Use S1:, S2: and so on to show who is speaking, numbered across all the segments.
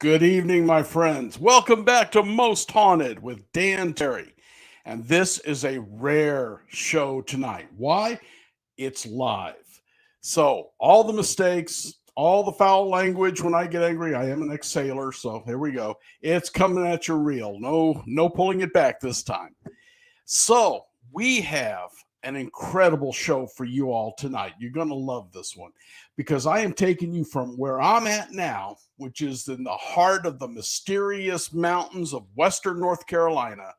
S1: Good evening, my friends. Welcome back to Most Haunted with Dan Terry. And this is a rare show tonight. Why? It's live. So, all the mistakes, all the foul language when I get angry, I am an ex-sailor, so here we go. It's coming at you real. No pulling it back this time. So, we have an incredible show for you all tonight. You're going to love this one because I am taking you from where I'm at now, which is in the heart of the mysterious mountains of Western North Carolina,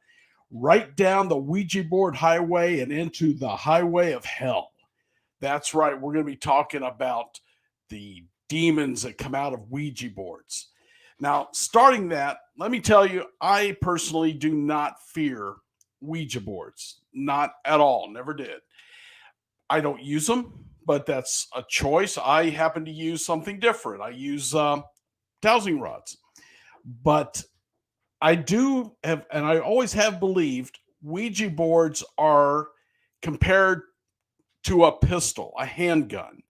S1: right down the Ouija Board Highway and into the highway of hell. That's right. We're going to be talking about the demons that come out of Ouija boards. Now, starting that, let me tell you, I personally do not fear Ouija boards. Not at all. Never did. I don't use them, but that's a choice. I happen to use something different. I use dowsing rods. But I do have, and I always have believed Ouija boards are compared to a pistol, a handgun.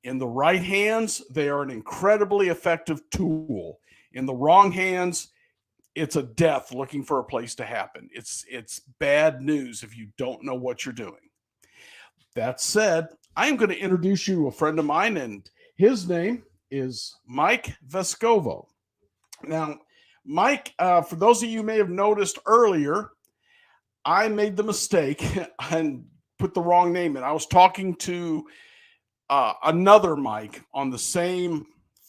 S1: In the right hands, they are an incredibly effective tool. In the wrong hands, it's a death looking for a place to happen. It's bad news if you don't know what you're doing. That said, I am going to introduce you to a friend of mine, and his name is Mike Vescovo. Now, Mike, for those of you who may have noticed earlier, I made the mistake and put the wrong name in. I was talking to another Mike on the same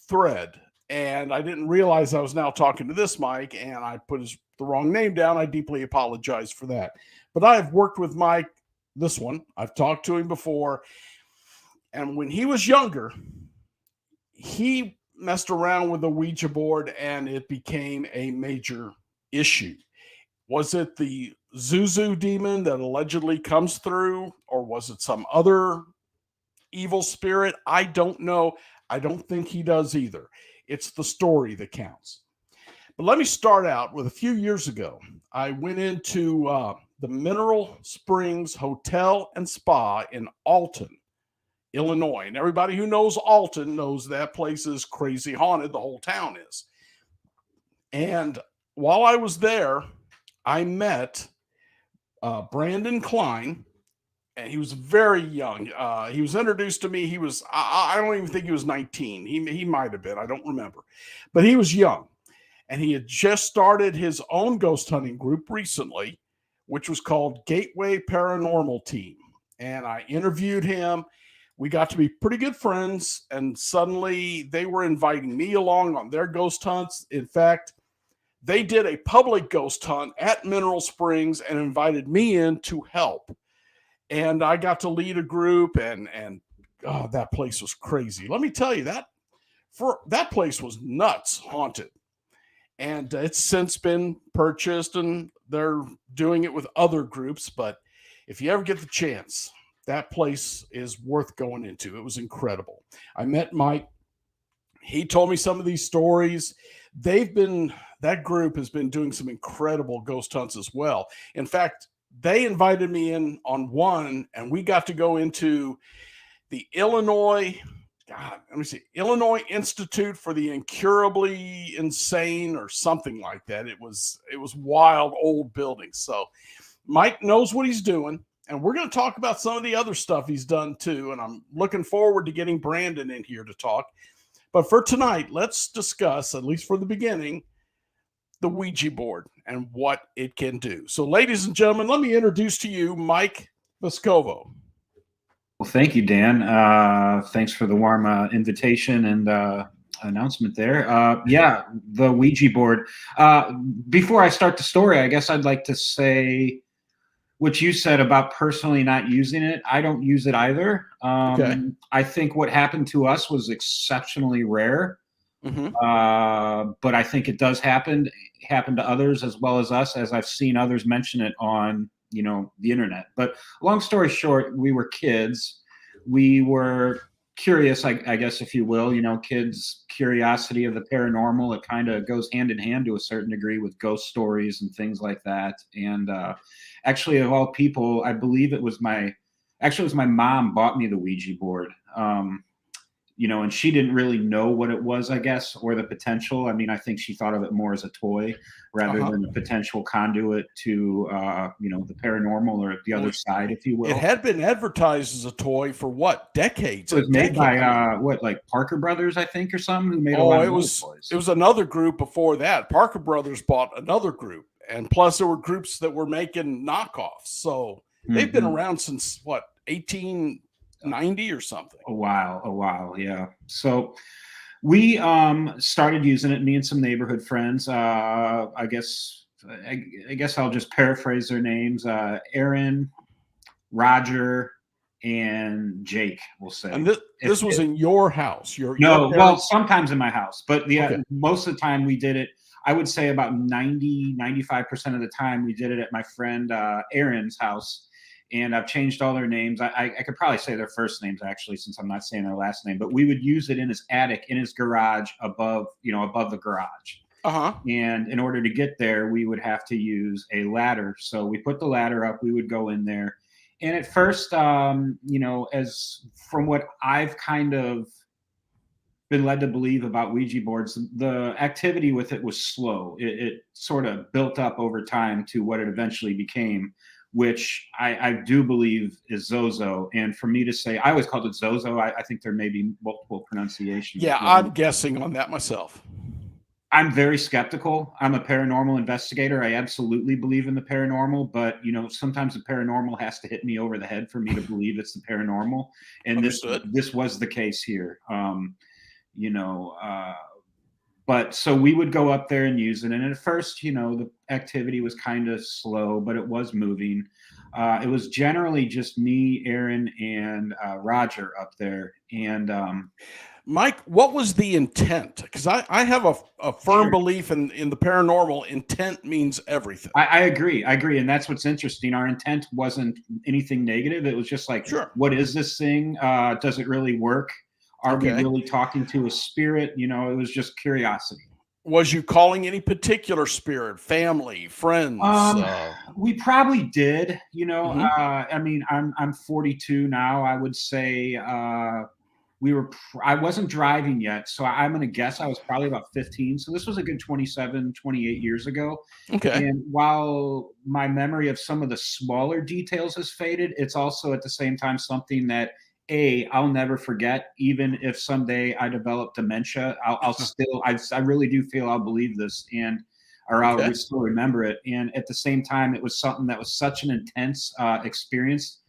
S1: thread, and I didn't realize I was now talking to this Mike, and I put the wrong name down. I deeply apologize for that. But I have worked with Mike, this one. I've talked to him before, and when he was younger, he messed around with the Ouija board, and it became a major issue. Was it the Zuzu demon that allegedly comes through, or was it some other evil spirit? I don't know. I don't think he does either. It's the story that counts. But let me start out with a few years ago. I went into the Mineral Springs Hotel and Spa in Alton, Illinois. And everybody who knows Alton knows that place is crazy haunted. The whole town is. And while I was there, I met Brandon Klein, and he was very young. He was introduced to me. I don't even think he was 19. He might have been. I don't remember. But he was young. And he had just started his own ghost hunting group recently, which was called Gateway Paranormal Team. And I interviewed him. We got to be pretty good friends. And suddenly they were inviting me along on their ghost hunts. In fact, they did a public ghost hunt at Mineral Springs and invited me in to help. And I got to lead a group, and that place was crazy. Let me tell you that place was nuts, haunted. And it's since been purchased, and they're doing it with other groups. But if you ever get the chance, that place is worth going into. It was incredible. I met Mike. He told me some of these stories. That group has been doing some incredible ghost hunts as well. In fact, they invited me in on one, and we got to go into the Illinois Institute for the Incurably Insane or something like that. It was wild old building. So Mike knows what he's doing, and we're going to talk about some of the other stuff he's done too. And I'm looking forward to getting Brandon in here to talk. But for tonight, let's discuss, at least for the beginning, the Ouija board and what it can do. So, ladies and gentlemen, let me introduce to you Mike Vescovo.
S2: Well, thank you, Dan. Thanks for the warm invitation and announcement there. Yeah, the Ouija board. Before I start the story, I guess I'd like to say what you said about personally not using it. I don't use it either.
S1: Okay.
S2: I think what happened to us was exceptionally rare. But I think it does happen to others as well as us, as I've seen others mention it on, the internet. But long story short, we were kids. We were curious, I guess, if you will, kids' curiosity of the paranormal. It kind of goes hand in hand to a certain degree with ghost stories and things like that. And actually, of all people, I believe it was my mom bought me the Ouija board. and she didn't really know what it was, I guess, or the potential. I mean, I think she thought of it more as a toy rather than a potential conduit to, the paranormal or the other side, if you will.
S1: It had been advertised as a toy for what, decades?
S2: It was made by like Parker Brothers, I think, or something, who made a lot of toys.
S1: It was another group before that. Parker Brothers bought another group, and plus there were groups that were making knockoffs. So they've been around since what, 1890 or something.
S2: A while, yeah. So we started using it, me and some neighborhood friends. I guess I'll just paraphrase their names. Aaron, Roger, and Jake, we'll say.
S1: And this was in your house?
S2: Well, sometimes in my house, but most of the time we did it, I would say about 95% of the time we did it at my friend Aaron's house. And I've changed all their names. I could probably say their first names, actually, since I'm not saying their last name. But we would use it in his attic, in his garage, above the garage. And in order to get there, we would have to use a ladder. So we put the ladder up. We would go in there. And at first, as from what I've kind of been led to believe about Ouija boards, the activity with it was slow. It sort of built up over time to what it eventually became, which I do believe is Zozo. And for me to say, I always called it Zozo. I think there may be multiple pronunciations.
S1: Yeah, I'm guessing on that myself.
S2: I'm very skeptical. I'm a paranormal investigator. I absolutely believe in the paranormal, but sometimes the paranormal has to hit me over the head for me to believe it's the paranormal. And this was the case here. But so we would go up there and use it. And at first, the activity was kind of slow, but it was moving. It was generally just me, Aaron, and Roger up there. And
S1: Mike, what was the intent? Because I have a firm belief in the paranormal. Intent means everything.
S2: I agree. And that's what's interesting. Our intent wasn't anything negative. It was just like, what is this thing? Does it really work? Are we really talking to a spirit? It was just curiosity.
S1: Was you calling any particular spirit, family, friends?
S2: We probably did. I mean, I'm 42 now. I would say I wasn't driving yet, so I'm going to guess I was probably about 15. So this was a good 27, 28 years ago.
S1: Okay.
S2: And while my memory of some of the smaller details has faded, it's also at the same time something that I'll never forget. Even if someday I develop dementia, I'll still, I really do feel I'll believe this, I'll still remember it. And at the same time, it was something that was such an intense experience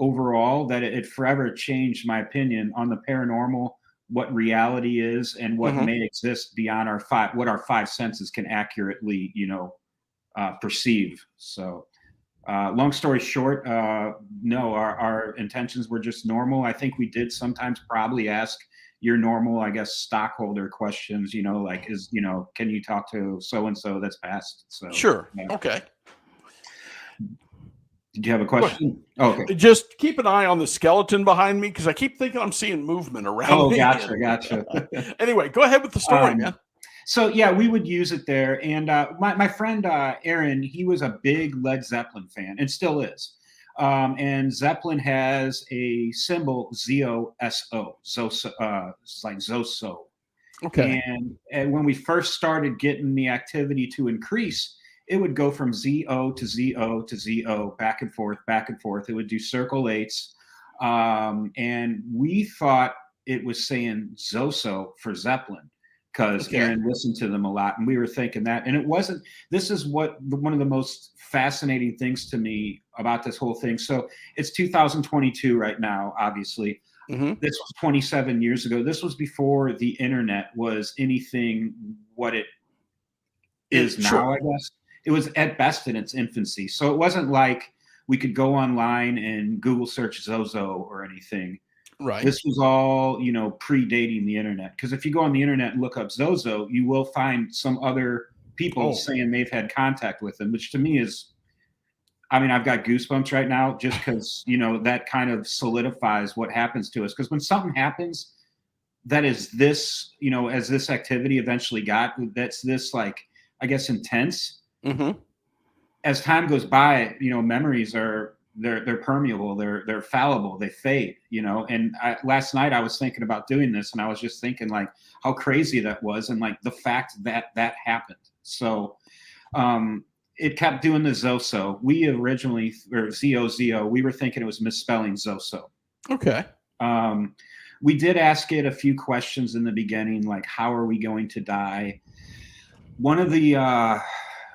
S2: overall that it forever changed my opinion on the paranormal, what reality is, and what may exist beyond what our five senses can accurately, perceive. So. Long story short, no, our intentions were just normal. I think we did sometimes probably ask your normal, I guess, stockholder questions, like, can you talk to so-and-so that's passed? So
S1: sure. Yeah. Okay.
S2: Did you have a question?
S1: Okay. Just keep an eye on the skeleton behind me, because I keep thinking I'm seeing movement around me.
S2: Gotcha.
S1: Anyway, go ahead with the story, man.
S2: So yeah, we would use it there. And my friend Aaron, he was a big Led Zeppelin fan and still is. And Zeppelin has a symbol ZOSO, it's like Zoso.
S1: Okay.
S2: And when we first started getting the activity to increase, it would go from ZO to ZO to ZO, back and forth, back and forth. It would do circle eights. And we thought it was saying Zoso for Zeppelin, because Aaron listened to them a lot, and we were thinking that. And it wasn't. This is one of the most fascinating things to me about this whole thing. So it's 2022 right now, obviously. This was 27 years ago. This was before the internet was anything what it is now, I guess. It was at best in its infancy. So it wasn't like we could go online and Google search Zozo or anything.
S1: Right.
S2: This was all, predating the internet. Because if you go on the internet and look up Zozo, you will find some other people saying they've had contact with them, which to me is, I've got goosebumps right now just because, that kind of solidifies what happens to us. Because when something happens that is this, as this activity eventually got, that's this, like, I guess, intense. As time goes by, memories are they're permeable, they're fallible, they fade, you know. And last night I was thinking about doing this, and I was just thinking like how crazy that was, and like the fact that that happened. So it kept doing the Zoso. We originally, or Zozo, we were thinking it was misspelling Zoso.
S1: Okay.
S2: We did ask it a few questions in the beginning, like how are we going to die? One of the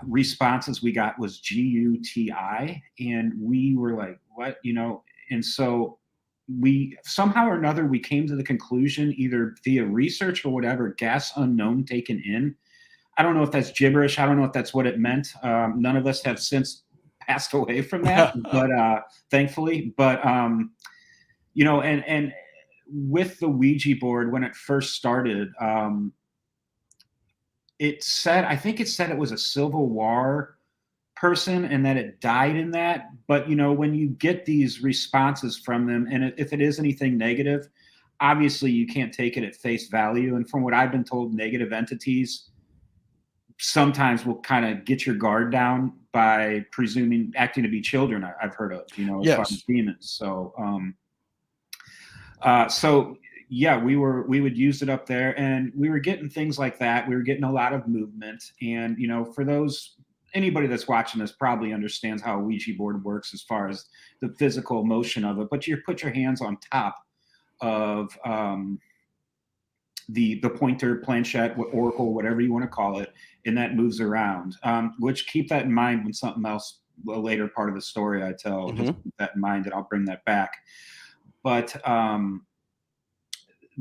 S2: responses we got was GUTI, and we were like, what, you know? And so we somehow or another, we came to the conclusion, either via research or whatever, gas unknown taken in. I don't know if that's gibberish. I don't know if that's what it meant. None of us have since passed away from that, but thankfully. But you know, and with the Ouija board, when it first started, it said, I think it said it was a Civil War person and that it died in that. But, you know, when you get these responses from them, and if it is anything negative, obviously you can't take it at face value. And from what I've been told, negative entities sometimes will kind of get your guard down by acting to be children. I've heard of, you know, as far as demons. So, yeah, we would use it up there, and we were getting things like that. We were getting a lot of movement, and, you know, for anybody that's watching this probably understands how a Ouija board works as far as the physical motion of it. But you put your hands on top of the pointer, planchette, oracle, whatever you want to call it, and that moves around. Which, keep that in mind when something else, a later part of the story I tell, just keep that in mind, and I'll bring that back. But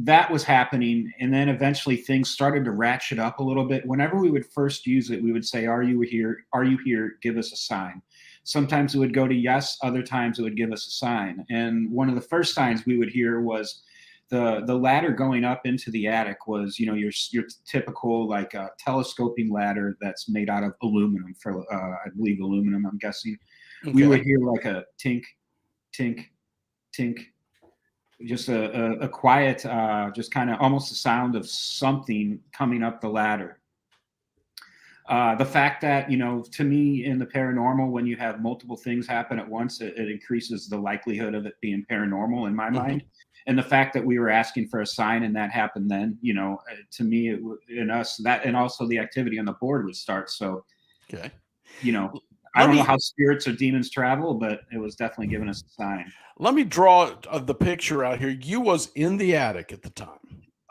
S2: that was happening, and then eventually things started to ratchet up a little bit. Whenever we would first use it, we would say, "Are you here? Are you here? Give us a sign." Sometimes it would go to yes, other times it would give us a sign. And one of the first signs we would hear was the ladder going up into the attic was, you know, your typical like telescoping ladder that's made out of aluminum, for I believe aluminum, I'm guessing. Okay. We would hear like a tink, tink, tink. Just a quiet, just kind of almost the sound of something coming up the ladder. The fact that, you know, to me in the paranormal, when you have multiple things happen at once, it increases the likelihood of it being paranormal in my mind. And the fact that we were asking for a sign and that happened then, you know, to me, and also the activity on the board would start. So, okay, you know, I don't know how spirits or demons travel, but it was definitely giving us a sign.
S1: Let me draw the picture out here. You was in the attic at the time.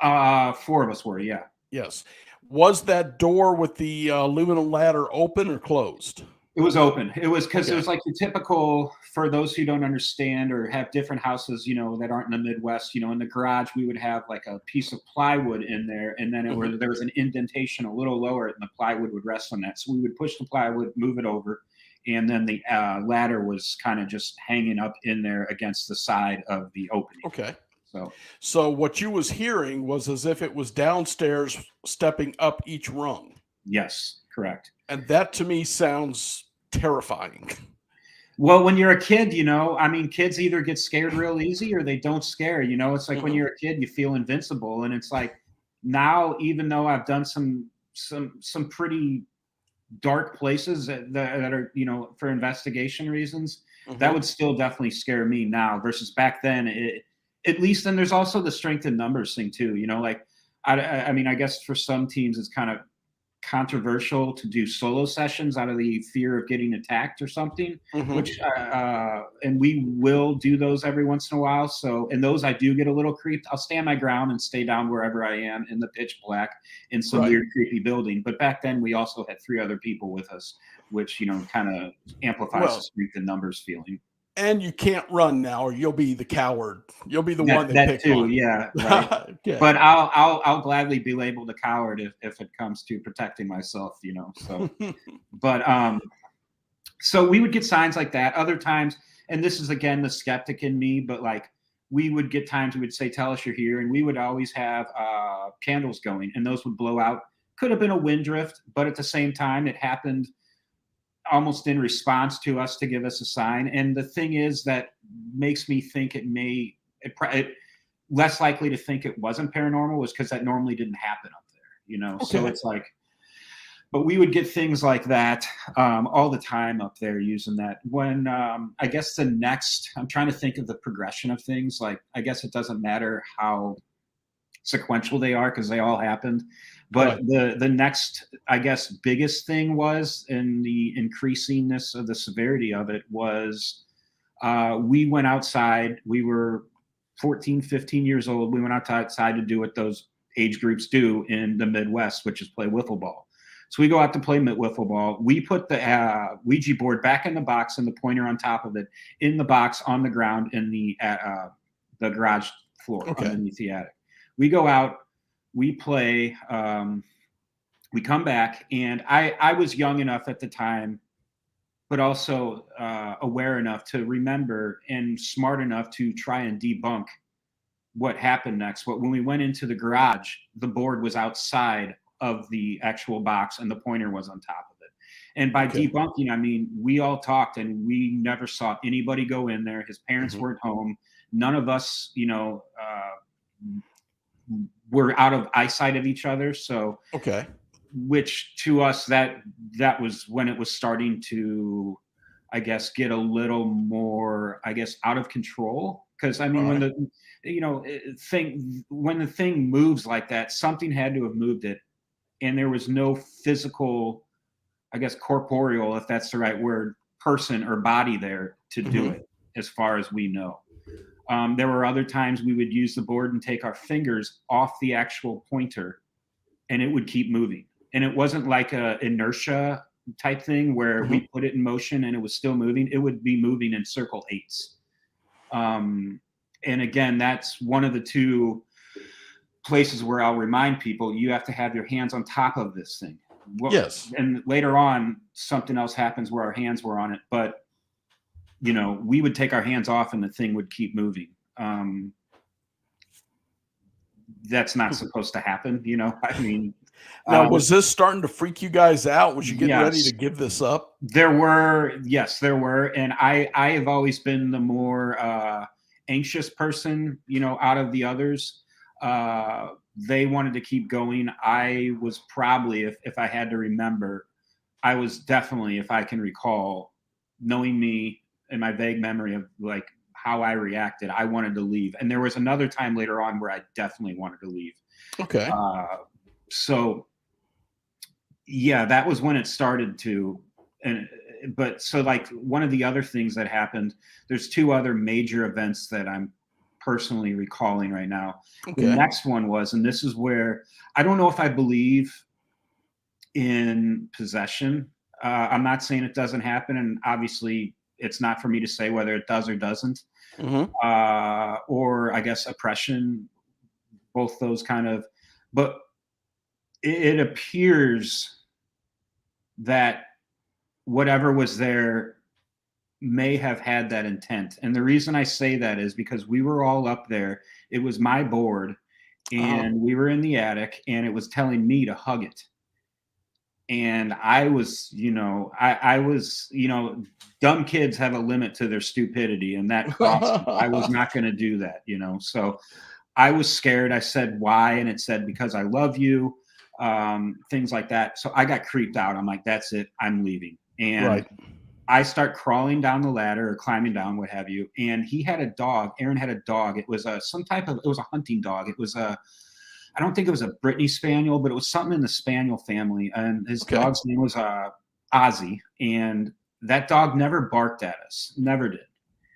S2: 4 of us were, yeah.
S1: Yes. Was that door with the aluminum ladder open or closed?
S2: It was open. It was because it was like the typical, for those who don't understand or have different houses, you know, that aren't in the Midwest, you know, in the garage, we would have like a piece of plywood in there, and then there was an indentation a little lower, and the plywood would rest on that. So we would push the plywood, move it over, and then the ladder was kind of just hanging up in there against the side of the opening.
S1: Okay. So what you was hearing was as if it was downstairs stepping up each rung.
S2: Yes, correct.
S1: And that to me sounds terrifying.
S2: Well, when you're a kid, you know, I mean, kids either get scared real easy or they don't scare, you know. It's like when you're a kid, you feel invincible. And it's like now, even though I've done some pretty dark places that are, you know, for investigation reasons, that would still definitely scare me now versus back then. At least, and there's also the strength in numbers thing too, you know, like I mean, I guess for some teams it's kind of controversial to do solo sessions out of the fear of getting attacked or something, which and we will do those every once in a while. So, and those I do get a little creeped. I'll stand my ground and stay down wherever I am in the pitch black in some weird creepy building. But back then we also had 3 other people with us, which, you know, kind of amplifies the strength in numbers feeling.
S1: And you can't run now, or you'll be the coward. You'll be the one that pick
S2: too,
S1: on.
S2: yeah. Right. Yeah. But I'll gladly be labeled a coward if it comes to protecting myself, you know. So, but so we would get signs like that. Other times, and this is again the skeptic in me, but like we would get times we would say, "Tell us you're here," and we would always have candles going, and those would blow out. Could have been a wind drift, but at the same time, it happened almost in response to us to give us a sign. And the thing is that makes me think it less likely to think it wasn't paranormal was because that normally didn't happen up there, you know. Okay. So it's like But we would get things like that all the time up there using that. When I guess I'm trying to think of the progression of things. Like, I guess it doesn't matter how sequential they are because they all happened. But
S1: Right.
S2: the next, I guess, biggest thing was, in the increasingness of the severity of it, was we went outside. We were 14, 15 years old. We went outside to do what those age groups do in the Midwest, which is play wiffle ball. So we go out to play wiffle ball. We put the Ouija board back in the box and the pointer on top of it, in the box on the ground in the garage floor underneath the attic. We go out, we play, we come back, and I was young enough at the time, but also aware enough to remember and smart enough to try and debunk what happened next. But when we went into the garage, the board was outside of the actual box and the pointer was on top of it. And by debunking, I mean, we all talked and we never saw anybody go in there. His parents weren't home. None of us, were out of eyesight of each other. So, which to us, that was when it was starting to, I guess, get a little more, I guess, out of control. Because I mean, when the thing moves like that, something had to have moved it, and there was no physical, I guess, corporeal, if that's the right word, person or body there to do it, as far as we know. There were other times we would use the board and take our fingers off the actual pointer, and it would keep moving. And it wasn't like a inertia type thing where we put it in motion and it was still moving. It would be moving in circle eights. And again, that's one of the two places where I'll remind people, you have to have your hands on top of this thing.
S1: Yes.
S2: And later on, something else happens where our hands were on it. But, we would take our hands off and the thing would keep moving. That's not supposed to happen, I mean.
S1: Now, was this starting to freak you guys out? Was you getting ready to give this up?
S2: There were. And I have always been the more anxious person, out of the others. They wanted to keep going. I was probably, if I had to remember, I was definitely, if I can recall, knowing me and my vague memory of like how I reacted, I wanted to leave. And there was another time later on where I definitely wanted to leave.
S1: Okay.
S2: So yeah, that was when it started to, but so like one of the other things that happened, there's two other major events that I'm personally recalling right now. The next one was, and this is where I don't know if I believe in possession. I'm not saying it doesn't happen, and obviously it's not for me to say whether it does or doesn't, or I guess oppression, both those kind of, but it appears that whatever was there may have had that intent. And the reason I say that is because we were all up there. It was my board, and we were in the attic, and it was telling me to hug it. And I was, I was, dumb kids have a limit to their stupidity, and that crossed me. I was not going to do that, So I was scared. I said, why? And it said, because I love you, things like that. So I got creeped out. I'm like, that's it. I'm leaving. And I start crawling down the ladder or climbing down, what have you. And he had a dog. Aaron had a dog. It was it was a hunting dog. It was I don't think it was a Brittany Spaniel, but it was something in the Spaniel family. And his dog's name was Ozzy. And that dog never barked at us. Never did.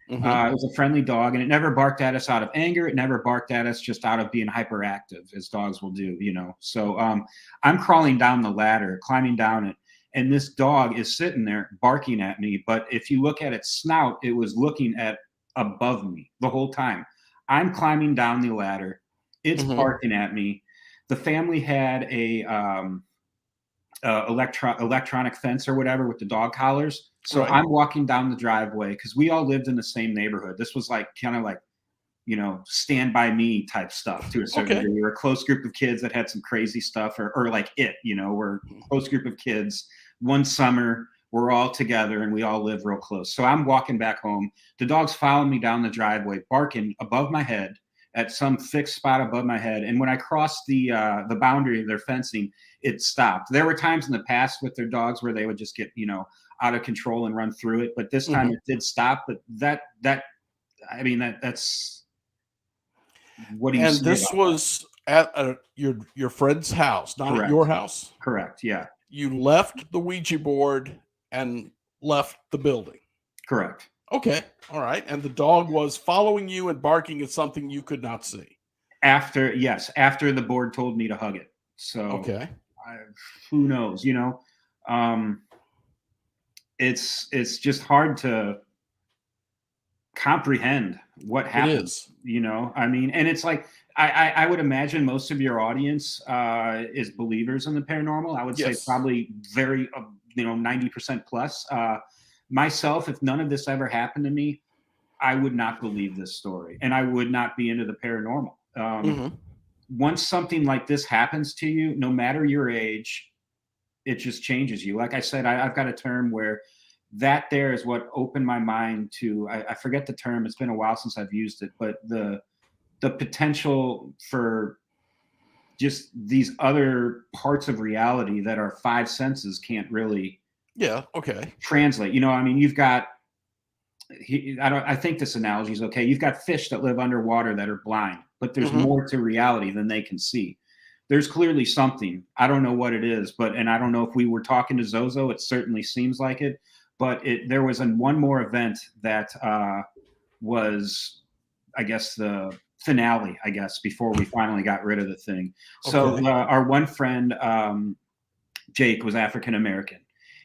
S2: It was a friendly dog, and it never barked at us out of anger. It never barked at us just out of being hyperactive, as dogs will do, So I'm crawling down the ladder, climbing down it, and this dog is sitting there barking at me. But if you look at its snout, it was looking at above me the whole time. I'm climbing down the ladder. It's barking at me. The family had a electronic fence or whatever with the dog collars. So I'm walking down the driveway because we all lived in the same neighborhood. This was like kind of like, stand by me type stuff to a certain degree. We were a close group of kids that had some crazy stuff or like we're a close group of kids. One summer, we're all together and we all live real close. So I'm walking back home. The dog's following me down the driveway, barking above my head, at some fixed spot above my head. And when I crossed the boundary of their fencing, it stopped. There were times in the past with their dogs where they would just get, out of control and run through it. But this time it did stop. But that's what do you
S1: And
S2: say
S1: this
S2: about
S1: was at your friend's house, not
S2: Correct.
S1: at your house?
S2: Correct. Yeah.
S1: You left the Ouija board and left the building.
S2: Correct.
S1: Okay. All right. And the dog was following you and barking at something you could not see.
S2: After the board told me to hug it. So
S1: okay.
S2: Who knows, it's just hard to comprehend what happens, and it's like, I would imagine most of your audience is believers in the paranormal. I would say probably very, 90% plus. Myself, if none of this ever happened to me, I would not believe this story, and I would not be into the paranormal. Once something like this happens to you, no matter your age, it just changes you. Like I said, I've got a term where that there is what opened my mind to, I forget the term. It's been a while since I've used it, but the potential for just these other parts of reality that our five senses can't really translate. You've got, I think this analogy is okay. You've got fish that live underwater that are blind, but there's more to reality than they can see. There's clearly something. I don't know what it is, and I don't know if we were talking to Zozo. It certainly seems like it. But there was one more event that was, I guess, the finale, before we finally got rid of the thing. So our one friend, Jake, was African-American.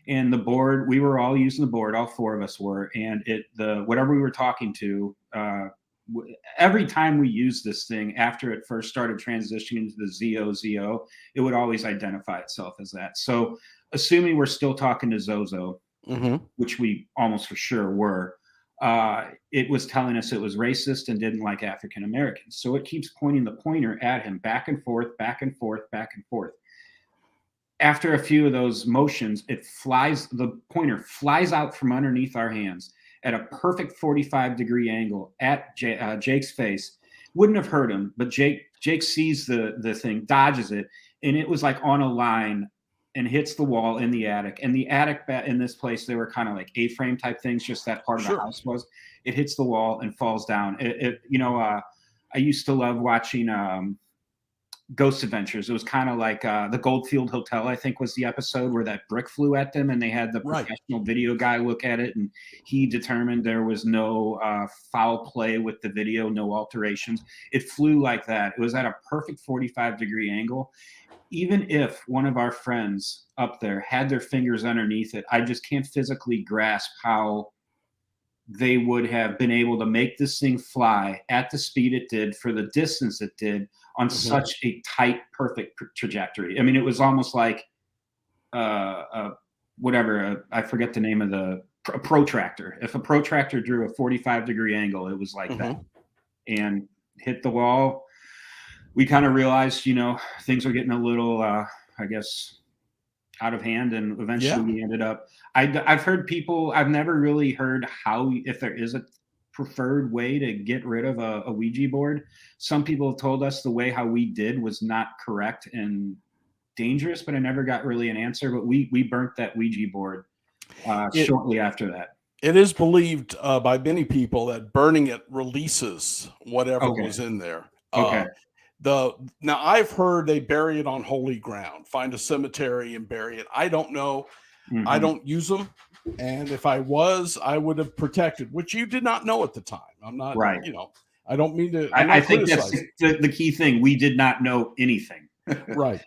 S2: And the board, we were all using the board, all four of us were. And whatever we were talking to, every time we used this thing, after it first started transitioning to the ZO, it would always identify itself as that. So assuming we're still talking to Zozo, which we almost for sure were, it was telling us it was racist and didn't like African Americans. So it keeps pointing the pointer at him back and forth, back and forth, back and forth. After a few of those motions, the pointer flies out from underneath our hands at a perfect 45-degree angle at Jake's face. Wouldn't have hurt him, but Jake sees the thing, dodges it, and it was like on a line and hits the wall in the attic. And the attic in this place, they were kind of like A-frame type things, just that part of the house was. It hits the wall and falls down. I used to love watching Ghost Adventures. It was kind of like the Goldfield Hotel, I think, was the episode where that brick flew at them and they had the professional video guy look at it, and he determined there was no foul play with the video, no alterations. It flew like that. It was at a perfect 45-degree angle. Even if one of our friends up there had their fingers underneath it, I just can't physically grasp how they would have been able to make this thing fly at the speed it did for the distance it did on such a tight, perfect trajectory. I mean, it was almost like I forget the name of a protractor. If a protractor drew a 45-degree angle, it was like that, and hit the wall. We kind of realized, things were getting a little, out of hand, and eventually we ended up. I've heard people. I've never really heard if there is a preferred way to get rid of a Ouija board. Some people have told us the way how we did was not correct and dangerous, but I never got really an answer. But we burnt that Ouija board shortly after that.
S1: It is believed by many people that burning it releases whatever was in there. Now I've heard they bury it on holy ground, find a cemetery and bury it. I don't know. I don't use them. And if I was, I would have protected, which you did not know at the time. I'm not, I don't mean to.
S2: I think that's the key thing. We did not know anything.
S1: Right.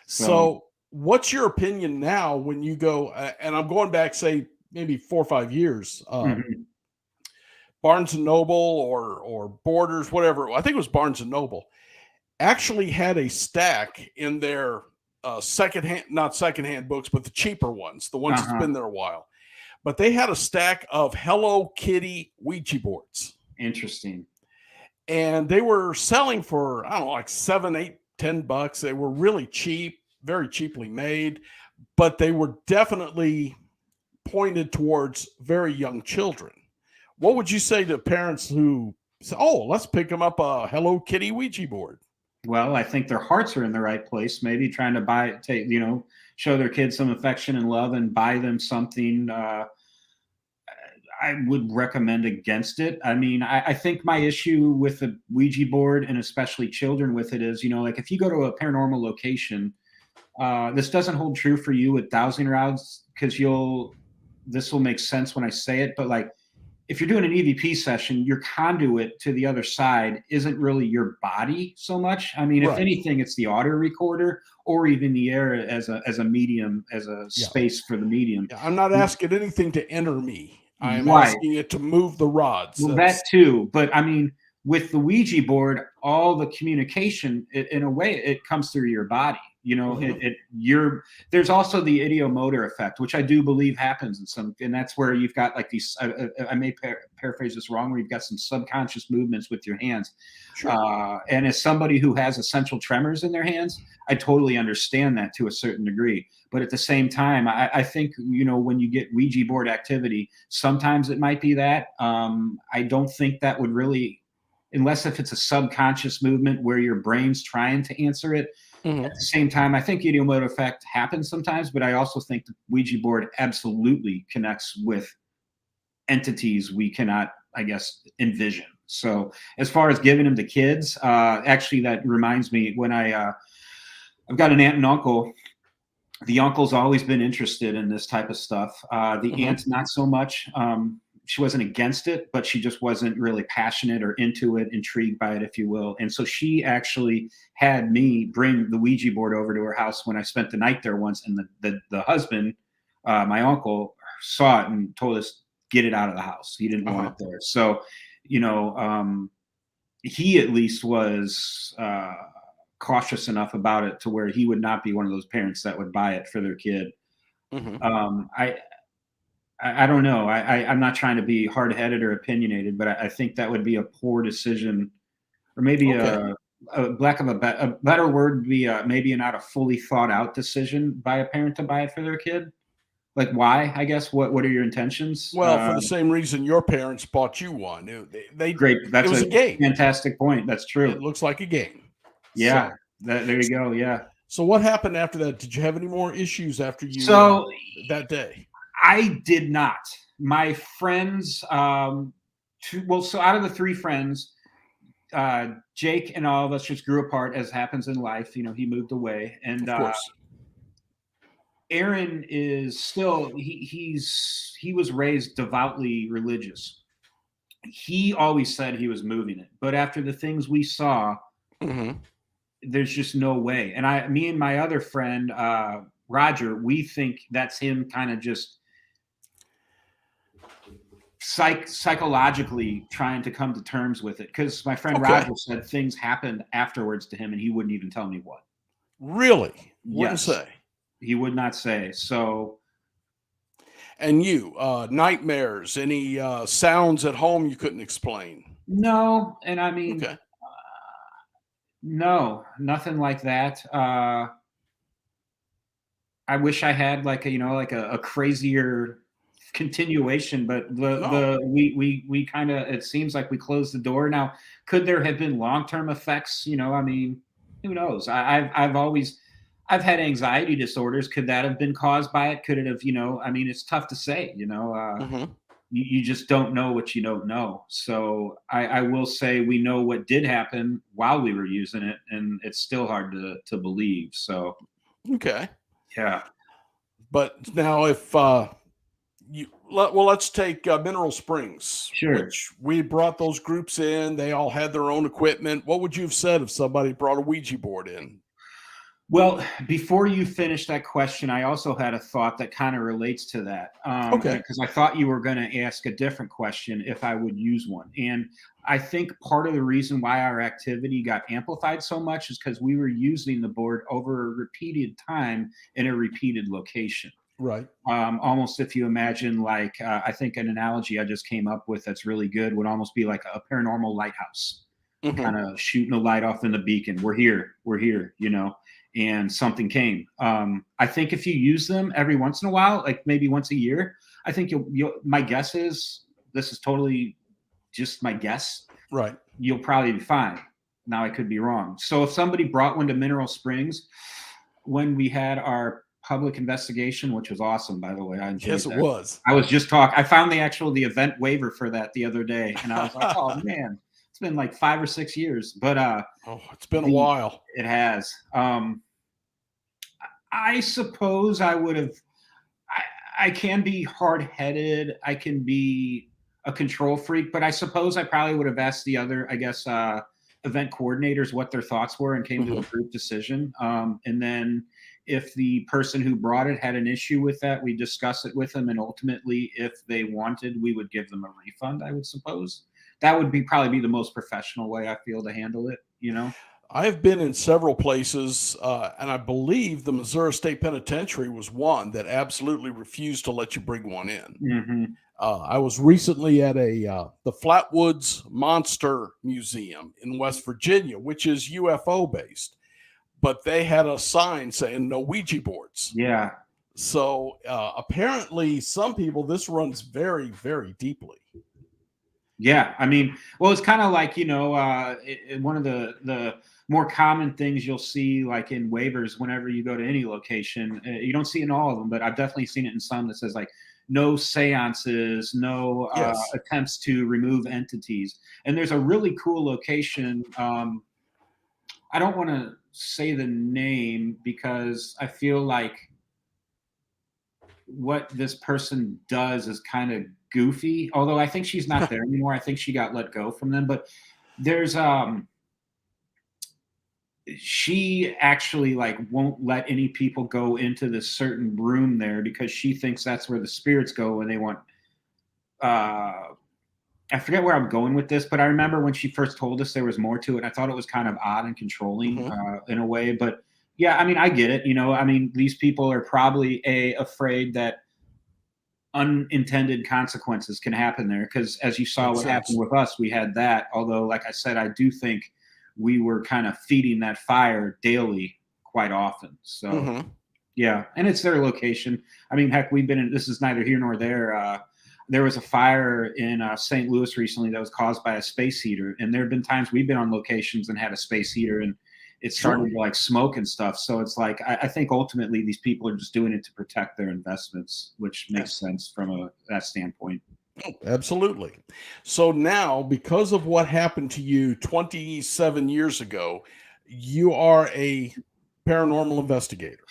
S1: So what's your opinion now when you go, and I'm going back, say, maybe 4 or 5 years, Barnes and Noble or Borders, whatever. I think it was Barnes and Noble. Actually had a stack in their not secondhand books, but the cheaper ones, the ones that's been there a while. But they had a stack of Hello Kitty Ouija boards.
S2: Interesting.
S1: And they were selling for, I don't know, like $7, $8, $10. They were really cheap, very cheaply made, but they were definitely pointed towards very young children. What would you say to parents who So, let's pick them up a Hello Kitty Ouija board.
S2: Well, I think their hearts are in the right place. Maybe trying to show their kids some affection and love and buy them something. I would recommend against it. I mean, I think my issue with the Ouija board, and especially children with it, is, like if you go to a paranormal location, this doesn't hold true for you with dowsing rods, because this will make sense when I say it, but like if you're doing an EVP session, your conduit to the other side isn't really your body so much. I mean, if anything, it's the audio recorder or even the air as a medium, as a space for the medium.
S1: Yeah, I'm not asking anything to enter me. I'm asking it to move the rods.
S2: Well, that too. But I mean, with the Ouija board, all the communication, in a way, it comes through your body. There's also the idiomotor effect, which I do believe happens and that's where you've got like these, I may paraphrase this wrong, where you've got some subconscious movements with your hands. Sure. And as somebody who has essential tremors in their hands, I totally understand that to a certain degree. But at the same time, I think, when you get Ouija board activity, sometimes it might be that. I don't think that would really, unless if it's a subconscious movement where your brain's trying to answer it. Mm-hmm. At the same time, I think idiomotor effect happens sometimes, but I also think the Ouija board absolutely connects with entities we cannot, I guess, envision. So as far as giving them to kids, actually, that reminds me, when I've got an aunt and uncle. The uncle's always been interested in this type of stuff. The aunt, not so much. She wasn't against it, but she just wasn't really passionate or into it, intrigued by it, if you will. And so she actually had me bring the Ouija board over to her house when I spent the night there once. And the husband, my uncle, saw it and told us, get it out of the house. He didn't want it there. So, he at least was cautious enough about it to where he would not be one of those parents that would buy it for their kid. I don't know. I'm not trying to be hard-headed or opinionated, but I think that would be a poor decision, or maybe a lack of a better word would be maybe not a fully thought out decision by a parent to buy it for their kid. Like, why? I guess what are your intentions?
S1: Well, for the same reason your parents bought you one.
S2: Great. That's a game. Fantastic point. That's true.
S1: It looks like a game.
S2: Yeah. There you go. Yeah.
S1: So what happened after that? Did you have any more issues after you that day?
S2: I did not. My friends, so out of the three friends, Jake and all of us just grew apart, as happens in life. He moved away, and
S1: of course.
S2: Aaron is still he was raised devoutly religious. He always said he was moving it, but after the things we saw, there's just no way. And me and my other friend Roger, we think that's him kind of just psychologically trying to come to terms with it, because my friend Roger said things happened afterwards to him and he wouldn't even tell me what.
S1: Really? Wouldn't say.
S2: He would not say. So,
S1: and you, nightmares, any sounds at home you couldn't explain?
S2: No. And I mean, no, nothing like that. I wish I had like a crazier continuation, but we kind of, it seems like we closed the door. Now, could there have been long-term effects? I mean, who knows? I've had anxiety disorders. Could that have been caused by it? Could it have, I mean, it's tough to say, you just don't know what you don't know. So I will say we know what did happen while we were using it, and it's still hard to believe. So,
S1: okay.
S2: Yeah.
S1: But now if let's take Mineral Springs.
S2: Sure.
S1: Which we brought those groups in. They all had their own equipment. What would you have said if somebody brought a Ouija board in?
S2: Well, before you finish that question, I also had a thought that kind of relates to that. Because I thought you were going to ask a different question if I would use one. And I think part of the reason why our activity got amplified so much is because we were using the board over a repeated time in a repeated location.
S1: Right.
S2: Almost, if you imagine, like, I think an analogy I just came up with that's really good would almost be like a paranormal lighthouse, kind of shooting a light off in the beacon. We're here, and something came. I think if you use them every once in a while, like maybe once a year, I think my guess is, this is totally just my guess,
S1: Right.
S2: you'll probably be fine. Now I could be wrong. So if somebody brought one to Mineral Springs when we had our public investigation, which was awesome, by the way, I enjoyed
S1: Yes, it
S2: that.
S1: was.
S2: I was just I found the event waiver for that the other day, and I was like, oh man, it's been like 5 or 6 years, but
S1: it's been a while.
S2: It has. I suppose I would have. I can be hard-headed. I can be a control freak, but I suppose I probably would have asked the other, I guess, event coordinators what their thoughts were and came to a group decision. And then if the person who brought it had an issue with that, we discuss it with them, and ultimately, if they wanted, we would give them a refund, I would suppose. That would probably be the most professional way, I feel, to handle it, you know?
S1: I've been in several places, and I believe the Missouri State Penitentiary was one that absolutely refused to let you bring one in.
S2: Mm-hmm.
S1: I was recently at the Flatwoods Monster Museum in West Virginia, which is UFO based, but they had a sign saying no Ouija boards.
S2: Yeah.
S1: So apparently, some people, this runs very, very deeply.
S2: Yeah, I mean, well, it's kind of like, you know, one of the more common things you'll see, like in waivers, whenever you go to any location, you don't see it in all of them, but I've definitely seen it in some that says like no seances, no attempts to remove entities. And there's a really cool location. I don't want to say the name because I feel like what this person does is kind of goofy, although I think she's not there anymore. I think she got let go from them, but there's she actually like won't let any people go into this certain room there because she thinks that's where the spirits go when they want I forget where I'm going with this, but I remember when she first told us there was more to it. I thought it was kind of odd and controlling in a way, but yeah, I mean, I get it. You know, I mean, these people are probably afraid that unintended consequences can happen there because, as you saw, what happened with us, we had that. Although, like I said, I do think we were kind of feeding that fire daily quite often. So, yeah, and it's their location. I mean, heck, we've been in. This is neither here nor there. There was a fire in St. Louis recently that was caused by a space heater, and there have been times we've been on locations and had a space heater and it started to like smoke and stuff. So it's like, I think ultimately these people are just doing it to protect their investments, which makes sense from that standpoint.
S1: Oh, absolutely. So now, because of what happened to you 27 years ago, you are a paranormal investigator.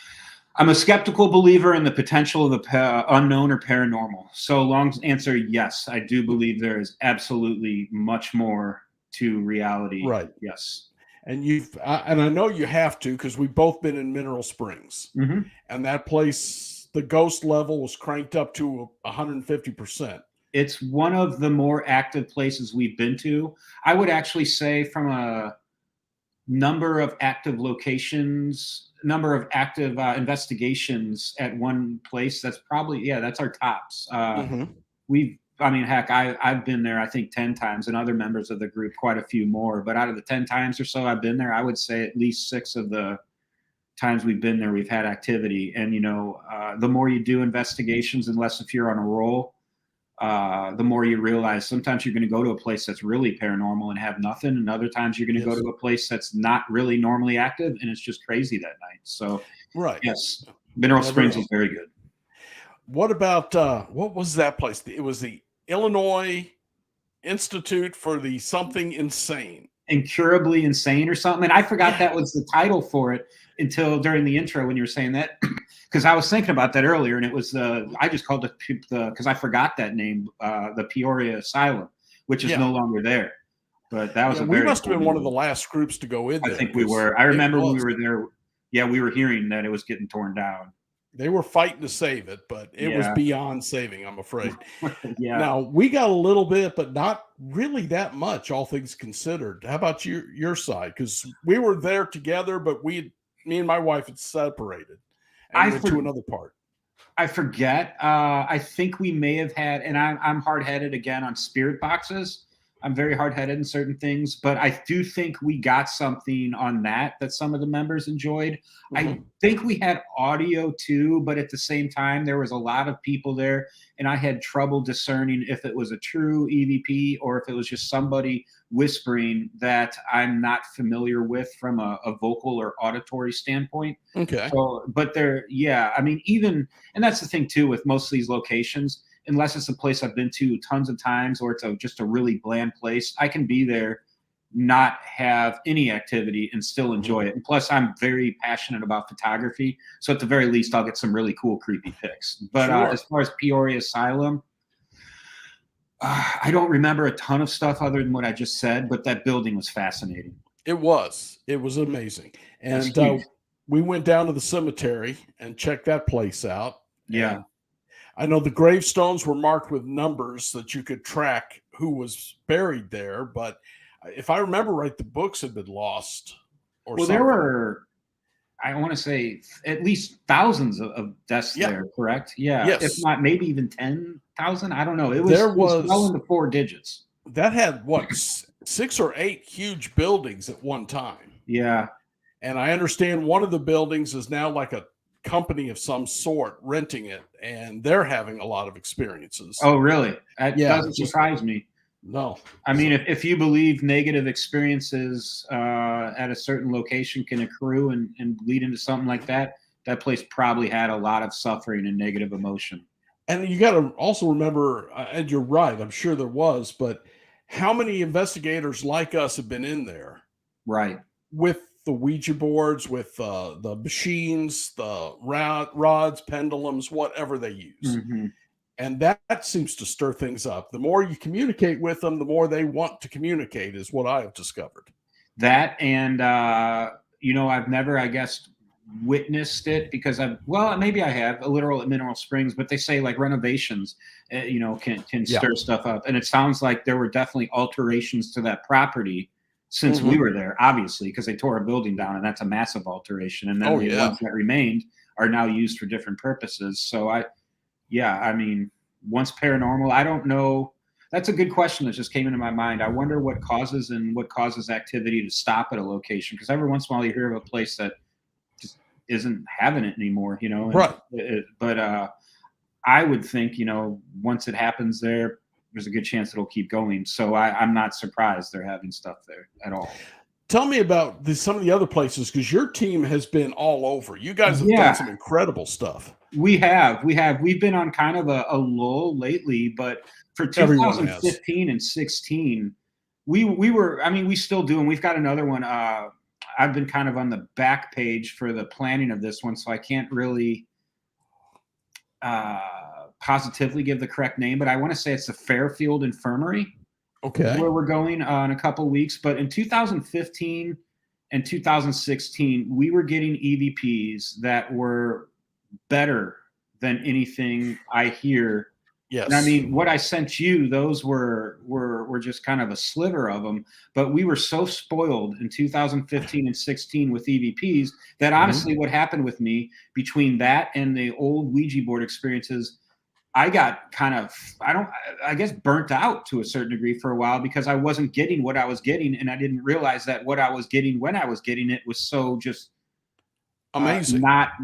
S2: I'm a skeptical believer in the potential of the unknown or paranormal. So long answer, yes, I do believe there is absolutely much more to reality.
S1: Right.
S2: Yes.
S1: And and I know you have to because we've both been in Mineral Springs, and that place, the ghost level was cranked up to 150%.
S2: It's one of the more active places we've been to. I would actually say from a number of active locations, number of active investigations at one place, that's probably, that's our tops. I mean, heck, I've been there, I think 10 times, and other members of the group, quite a few more. But out of the 10 times or so I've been there, I would say at least 6 of the times we've been there, we've had activity. And, you know, the more you do investigations, unless if you're on a roll, the more you realize sometimes you're going to go to a place that's really paranormal and have nothing. And other times you're going to go to a place that's not really normally active and it's just crazy that night. So, yes, Mineral Springs is very good.
S1: What about, what was that place? It was the Illinois Institute for the something insane.
S2: Incurably insane or something. And I forgot that was the title for it until during the intro when you were saying that, because I was thinking about that earlier, and it was I just called it because I forgot that name, the Peoria Asylum, which is no longer there. But that was
S1: we must have been one of the last groups to go in there.
S2: I think we were. I remember when we were there. Yeah, we were hearing that it was getting torn down.
S1: They were fighting to save it, but it was beyond saving, I'm afraid.
S2: Yeah.
S1: Now, we got a little bit, but not really that much, all things considered. How about your side? Because we were there together, but me and my wife had separated and went to another part.
S2: I forget. I think we may have had, and I'm hard-headed again on spirit boxes. I'm very hard-headed in certain things, but I do think we got something on that some of the members enjoyed. I think we had audio too, but at the same time, there was a lot of people there, and I had trouble discerning if it was a true EVP or if it was just somebody whispering that I'm not familiar with from a vocal or auditory standpoint.
S1: Okay.
S2: So, but I mean, and that's the thing too with most of these locations, unless it's a place I've been to tons of times or it's just a really bland place, I can be there, not have any activity and still enjoy it. And plus I'm very passionate about photography. So at the very least, I'll get some really cool, creepy pics. But as far as Peoria Asylum, I don't remember a ton of stuff other than what I just said, but that building was fascinating.
S1: It was amazing. And we went down to the cemetery and checked that place out.
S2: Yeah.
S1: I know the gravestones were marked with numbers that you could track who was buried there, but if I remember right, the books had been lost.
S2: There were, I want to say, at least thousands of deaths there, correct? Yeah.
S1: Yes.
S2: If not, maybe even 10,000. I don't know. It was well into 4 digits.
S1: That had, 6 or 8 huge buildings at one time.
S2: Yeah.
S1: And I understand one of the buildings is now like a company of some sort renting it, and they're having a lot of experiences.
S2: Oh, really? That doesn't surprise me.
S1: No.
S2: I mean, if you believe negative experiences at a certain location can accrue and lead into something like that, that place probably had a lot of suffering and negative emotion.
S1: And you got to also remember, and you're right, I'm sure there was, but how many investigators like us have been in there?
S2: Right.
S1: With the Ouija boards, with the machines, the rods, pendulums, whatever they use. And that seems to stir things up. The more you communicate with them, the more they want to communicate, is what I have discovered.
S2: That, and, I've never, I guess, witnessed it because maybe I have a literal at Mineral Springs, but they say like renovations, can stir stuff up. And it sounds like there were definitely alterations to that property since we were there, obviously, because they tore a building down, and that's a massive alteration. And then the ones that remained are now used for different purposes. So I mean, once paranormal, I don't know. That's a good question that just came into my mind. I wonder what causes activity to stop at a location, because every once in a while you hear of a place that just isn't having it anymore,
S1: Right.
S2: But I would think, once it happens there's a good chance it'll keep going. So I'm not surprised they're having stuff there at all.
S1: Tell me about some of the other places, because your team has been all over. You guys have done some incredible stuff.
S2: We've been on kind of a lull lately, but for 2015 and 16, we were, I mean, we still do, and we've got another one. I've been kind of on the back page for the planning of this one, so I can't really positively give the correct name, but I want to say it's the Fairfield Infirmary.
S1: Okay.
S2: Where we're going in a couple of weeks. But in 2015 and 2016, we were getting EVPs that were better than anything I hear.
S1: Yes.
S2: And I mean, what I sent you, those were just kind of a sliver of them. But we were so spoiled in 2015 and 16 with EVPs that honestly, what happened with me between that and the old Ouija board experiences, I got kind of, I guess, burnt out to a certain degree for a while, because I wasn't getting what I was getting, and I didn't realize that what I was getting when I was getting it was so just
S1: amazing,
S2: not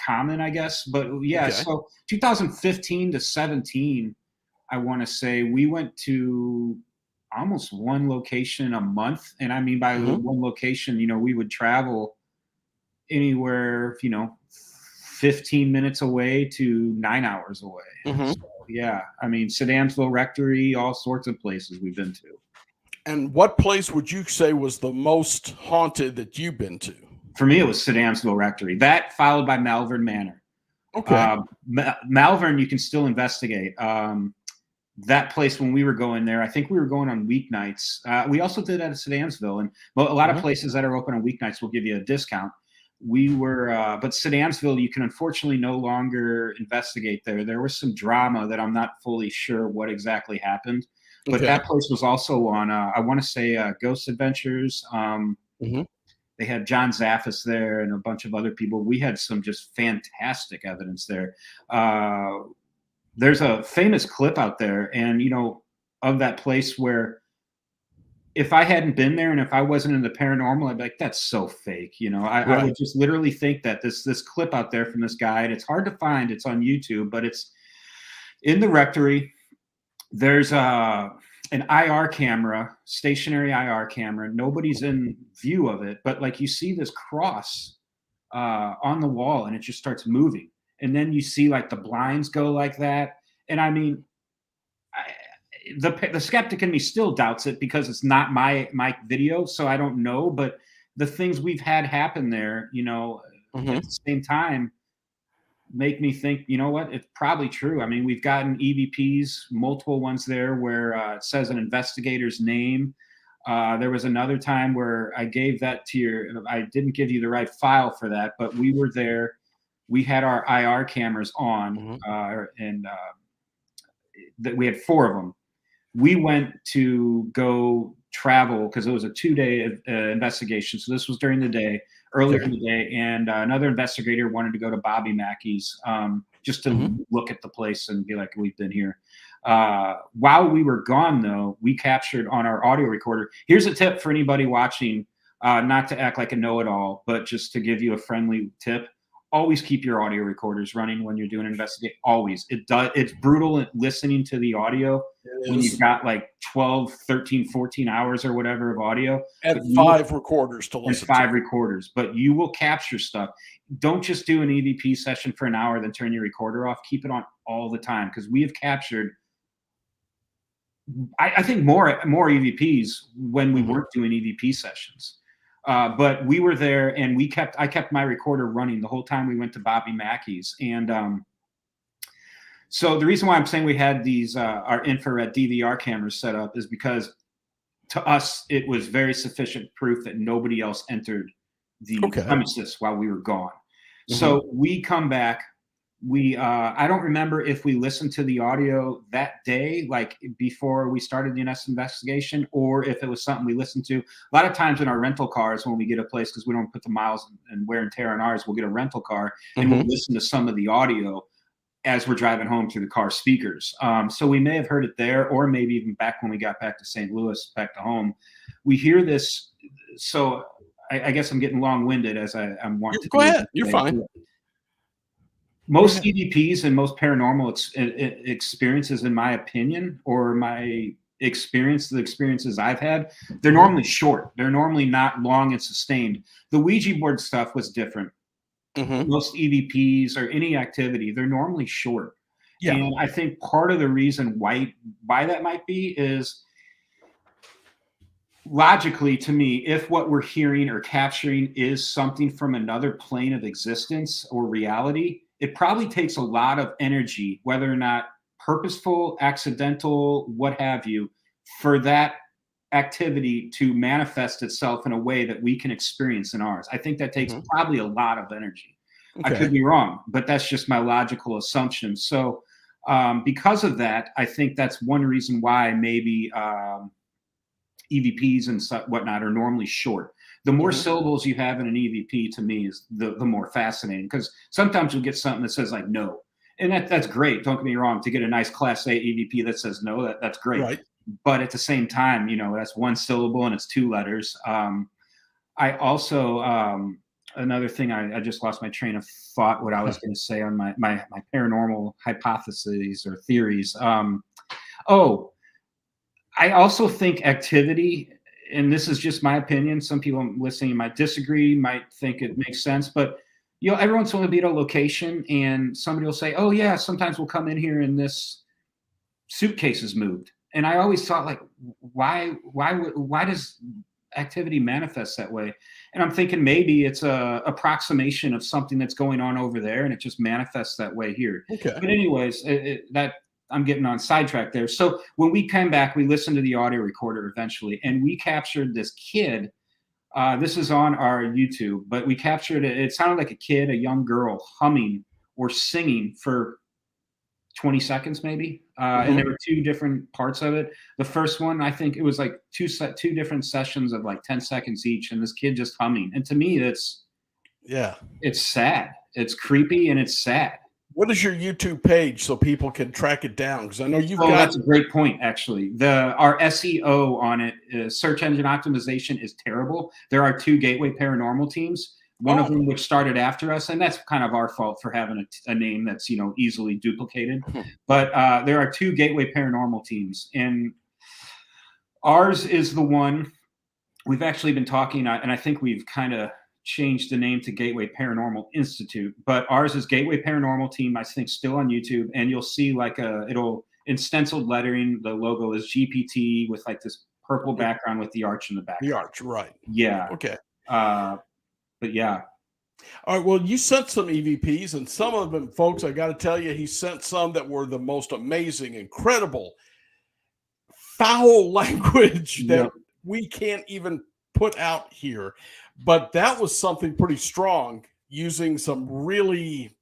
S2: common, I guess. But so 2015 to 17, I want to say we went to almost one location a month, and I mean by one location, we would travel anywhere, 15 minutes away to 9 hours away. So, I mean, Sedamsville Rectory, all sorts of places we've been to.
S1: And what place would you say was the most haunted that you've been to?
S2: For me, it was Sedamsville Rectory. That followed by Malvern Manor.
S1: Okay.
S2: Malvern, you can still investigate. That place, when we were going there, I think we were going on weeknights. We also did at Sedamsville, and a lot of places that are open on weeknights will give you a discount. We were, but Sedamsville, you can unfortunately no longer investigate there. There was some drama that I'm not fully sure what exactly happened, but that place was also on, I want to say, Ghost Adventures. They had John Zaffis there and a bunch of other people. We had some just fantastic evidence there. There's a famous clip out there, and of that place where if I hadn't been there and if I wasn't in the paranormal, I'd be like, that's so fake. I would just literally think that this clip out there from this guy, and it's hard to find. It's on YouTube, but it's in the rectory. There's an IR camera, stationary IR camera. Nobody's in view of it, but like you see this cross on the wall, and it just starts moving. And then you see like the blinds go like that. And I mean, the skeptic in me still doubts it because it's not my video, so I don't know. But the things we've had happen there, at the same time, make me think, you know what, it's probably true. I mean, we've gotten EVPs, multiple ones there where it says an investigator's name. There was another time where I gave that to I didn't give you the right file for that, but we were there. We had our IR cameras on, and we had 4 of them. We went to go travel because it was a 2-day investigation. So this was during the day, earlier in the day, and another investigator wanted to go to Bobby Mackey's just to look at the place and be like, we've been here. While we were gone, though, we captured on our audio recorder. Here's a tip for anybody watching, not to act like a know-it-all, but just to give you a friendly tip. Always keep your audio recorders running when you're doing an investigation. Always. It's brutal listening to the audio when you've got like 12, 13, 14 hours or whatever of audio.
S1: And 5 recorders to listen to.
S2: 5 recorders. But you will capture stuff. Don't just do an EVP session for an hour, then turn your recorder off. Keep it on all the time, because we have captured, I think, more EVPs when we weren't doing EVP sessions. But we were there, and I kept my recorder running the whole time we went to Bobby Mackey's. And so the reason why I'm saying we had these our infrared DVR cameras set up is because to us it was very sufficient proof that nobody else entered the premises while we were gone. So we come back. I don't remember if we listened to the audio that day, like before we started the investigation, or if it was something we listened to. A lot of times in our rental cars, when we get a place, because we don't put the miles and wear and tear on ours, we'll get a rental car and we'll listen to some of the audio as we're driving home through the car speakers. So we may have heard it there, or maybe even back when we got back to St. Louis, back to home. We hear this. So I guess I'm getting long-winded as I'm wanting to.
S1: Go ahead. You're fine.
S2: Most EVPs and most paranormal experiences, in my opinion, or my experience, the experiences I've had, they're normally short. They're normally not long and sustained. The Ouija board stuff was different. Most EVPs or any activity, they're normally short. Yeah. And I think part of the reason why that might be is, logically, to me, if what we're hearing or capturing is something from another plane of existence or reality, it probably takes a lot of energy, whether or not purposeful, accidental, what have you, for that activity to manifest itself in a way that we can experience in ours. I think that takes probably a lot of energy. I could be wrong, but that's just my logical assumption. So because of that, I think that's one reason why maybe EVPs and whatnot are normally short. The more syllables you have in an EVP, to me, is the more fascinating, because sometimes you'll get something that says like no, and that's great. Don't get me wrong. To get a nice Class A EVP that says no, that's great. Right. But at the same time, that's one syllable and it's 2 letters. I also another thing, I just lost my train of thought. What I was going to say on my paranormal hypotheses or theories. I also think activity, and this is just my opinion, some people listening might disagree, might think it makes sense, but every once in a while be at a location and somebody will say, oh yeah, sometimes we'll come in here and this suitcase is moved. And I always thought, like, why does activity manifest that way? And I'm thinking maybe it's a approximation of something that's going on over there, and it just manifests that way here. But anyways, that I'm getting on sidetrack there. So when we came back, we listened to the audio recorder eventually, and we captured this kid. This is on our YouTube, but we captured it. It sounded like a young girl, humming or singing for 20 seconds maybe. And there were 2 different parts of it. The first one, I think it was like 2 different sessions of like 10 seconds each, and this kid just humming. And to me, it's sad. It's creepy and it's sad.
S1: What is your YouTube page so people can track it down? Because I know you've got.
S2: That's a great point, actually. Our SEO on it, search engine optimization, is terrible. There are 2 Gateway Paranormal teams. One of them which started after us, and that's kind of our fault for having a name that's easily duplicated. But there are 2 Gateway Paranormal teams, and ours is the one we've actually been talking, and I think we've kind of changed the name to Gateway Paranormal Institute, but ours is Gateway Paranormal Team. I think still on YouTube, and you'll see like it'll in stenciled lettering. The logo is GPT with like this purple background with the arch in the back.
S1: The arch, right?
S2: Yeah.
S1: Okay.
S2: But yeah.
S1: All right. Well, you sent some EVPs, and some of them, folks, I got to tell you, he sent some that were the most amazing, incredible, foul language that we can't even put out here. But that was something pretty strong, using some really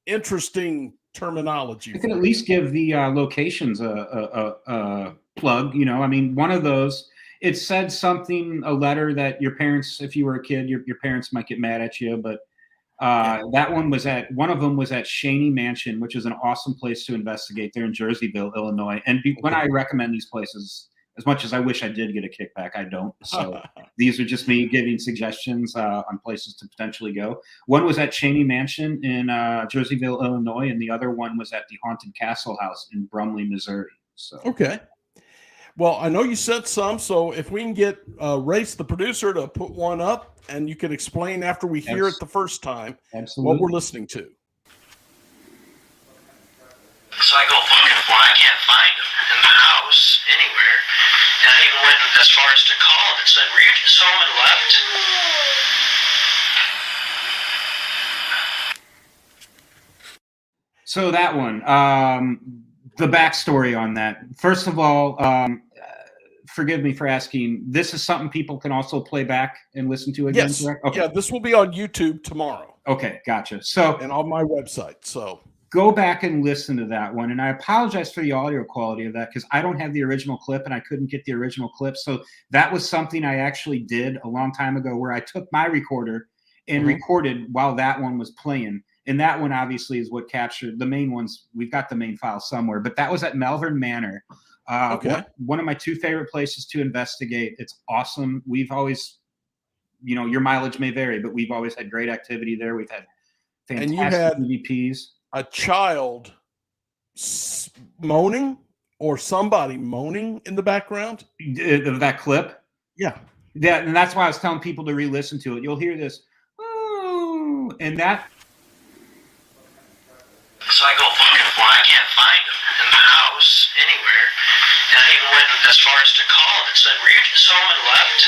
S1: interesting terminology.
S2: I can at least give the locations a plug. I mean, one of those, it said something, a letter that your parents, if you were a kid, your parents might get mad at you. But that one of them was at Shaney Mansion, which is an awesome place to investigate. They're in Jerseyville, Illinois. And when I recommend these places, as much as I wish I did get a kickback, I don't. So these are just me giving suggestions on places to potentially go. One was at Shaney Mansion in Jerseyville, Illinois, and the other one was at the Haunted Castle House in Brumley, Missouri. So
S1: okay. Well, I know you sent some, so if we can get Race, the producer, to put one up, and you can explain after we hear it the first time what we're listening to.
S3: So I go looking for him. I can't find him in the house anywhere. And I even went as far as to call him and said, "Were you just home and left?"
S2: So that one, the backstory on that. First of all, forgive me for asking. This is something people can also play back and listen to again.
S1: Yes.
S2: Correct? Okay.
S1: Yeah, this will be on YouTube tomorrow.
S2: Okay, gotcha. So
S1: and on my website. So
S2: go back and listen to that one. And I apologize for the audio quality of that because I don't have the original clip and I couldn't get the original clip. So that was something I actually did a long time ago where I took my recorder and recorded while that one was playing. And that one obviously is what captured the main ones. We've got the main file somewhere, but that was at Malvern Manor. One of my 2 favorite places to investigate. It's awesome. We've always, your mileage may vary, but we've always had great activity there. We've had fantastic EVPs.
S1: A child moaning or somebody moaning in the background
S2: of that clip.
S1: Yeah.
S2: And that's why I was telling people to re-listen to it. You'll hear this, oh, and that.
S3: So I go looking for him. I can't find him in the house anywhere. And I even went as far as to call him and said, "Were you just home and left?"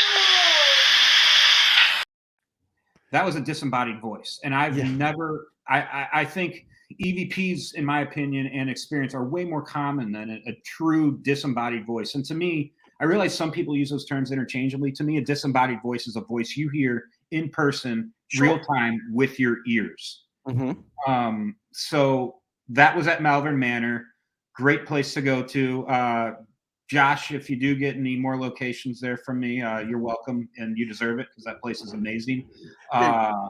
S2: That was a disembodied voice. And I've never, I think EVPs, in my opinion and experience, are way more common than a true disembodied voice. And to me, I realize some people use those terms interchangeably. To me, a disembodied voice is a voice you hear in person, real time, with your ears. So that was at Malvern Manor. Great place to go to. Josh, if you do get any more locations there from me, you're welcome, and you deserve it because that place is amazing.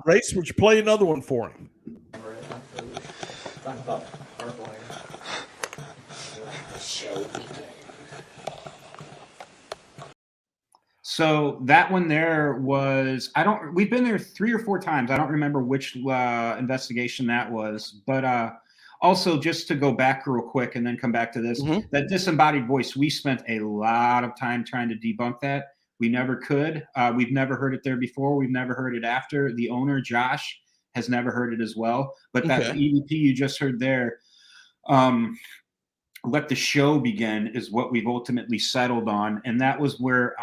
S1: Race, would you play another one for him?
S2: So that one there was, we've been there 3 or 4 times. I don't remember which investigation that was, but also just to go back real quick and then come back to this, that disembodied voice, we spent a lot of time trying to debunk that. We never could. We've never heard it there before. We've never heard it after. The owner, Josh, has never heard it as well. But that EVP you just heard there, Let the Show Begin, is what we've ultimately settled on. And that was where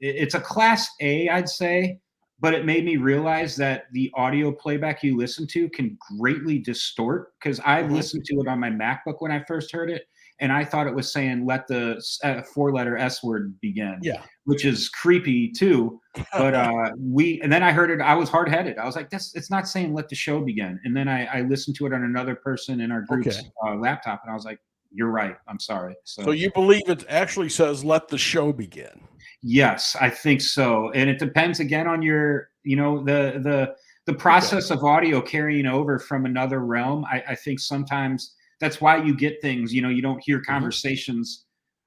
S2: it's a class A, I'd say, but it made me realize that the audio playback you listen to can greatly distort, because I listened to it on my MacBook when I first heard it, and I thought it was saying "let the 4-letter S word begin," which is creepy too. But and then I heard it. I was hard-headed. I was like, it's not saying "let the show begin." And then I listened to it on another person in our group's laptop, and I was like, you're right. I'm sorry.
S1: So you believe it actually says "let the show begin"?
S2: Yes, I think so. And it depends again on your, the the process of audio carrying over from another realm, I think sometimes that's why you get things, you know, you don't hear conversations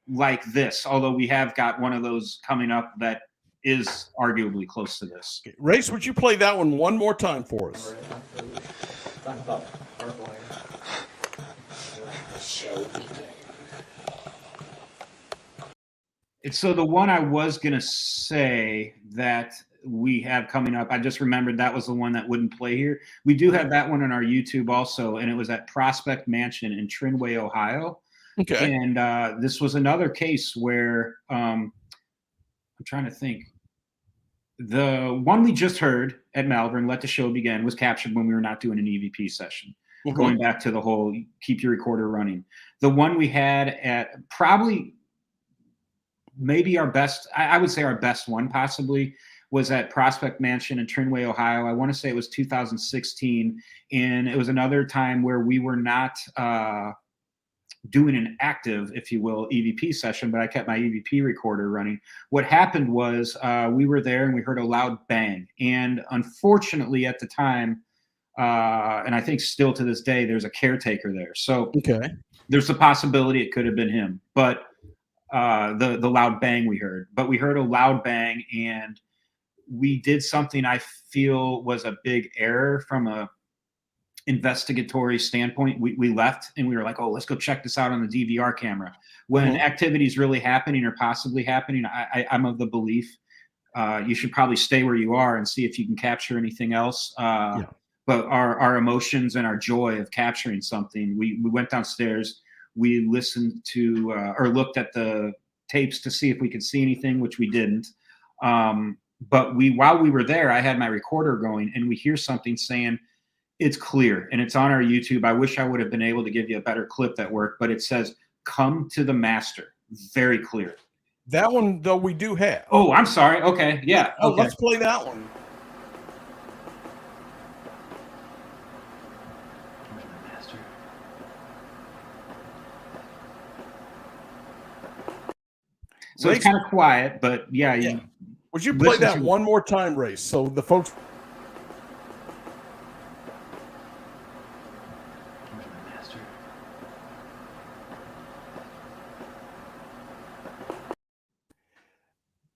S2: like this, although we have got one of those coming up that is arguably close to this.
S1: Okay. Race, would you play that one more time for us?
S2: So the one I was going to say that we have coming up, I just remembered that was the one that wouldn't play here. We do have that one on our YouTube also, and it was at Prospect Mansion in Trinway, Ohio.
S1: Okay.
S2: And this was another case where I'm trying to think. The one we just heard at Malvern, Let the Show Begin, was captured when we were not doing an EVP session. Going back to the whole keep your recorder running. The one we had at probably maybe our best, I would say our best one possibly, was at Prospect Mansion in Trinway, Ohio. I want to say it was 2016. And it was another time where we were not doing an active, if you will, EVP session, but I kept my EVP recorder running. What happened was we were there and we heard a loud bang. And unfortunately at the time, and I think still to this day, there's a caretaker there. So there's a possibility it could have been him, but the loud bang we heard. But we heard a loud bang, and we did something I feel was a big error from a investigatory standpoint. We left and we were like, oh, let's go check this out on the DVR camera. When activity is really happening or possibly happening, I'm of the belief you should probably stay where you are and see if you can capture anything else. But our emotions and our joy of capturing something, we went downstairs, we listened to or looked at the tapes to see if we could see anything, which we didn't. But while we were there, I had my recorder going, and we hear something saying, it's clear, and it's on our YouTube. I wish I would have been able to give you a better clip that worked, but it says, come to the master. Very clear.
S1: That one, though, we do have.
S2: Oh, I'm sorry. Okay. Yeah.
S1: Oh,
S2: okay.
S1: let's play that one.
S2: So Race, it's kind of quiet, but yeah.
S1: Would you play that one more time, Race, so the folks...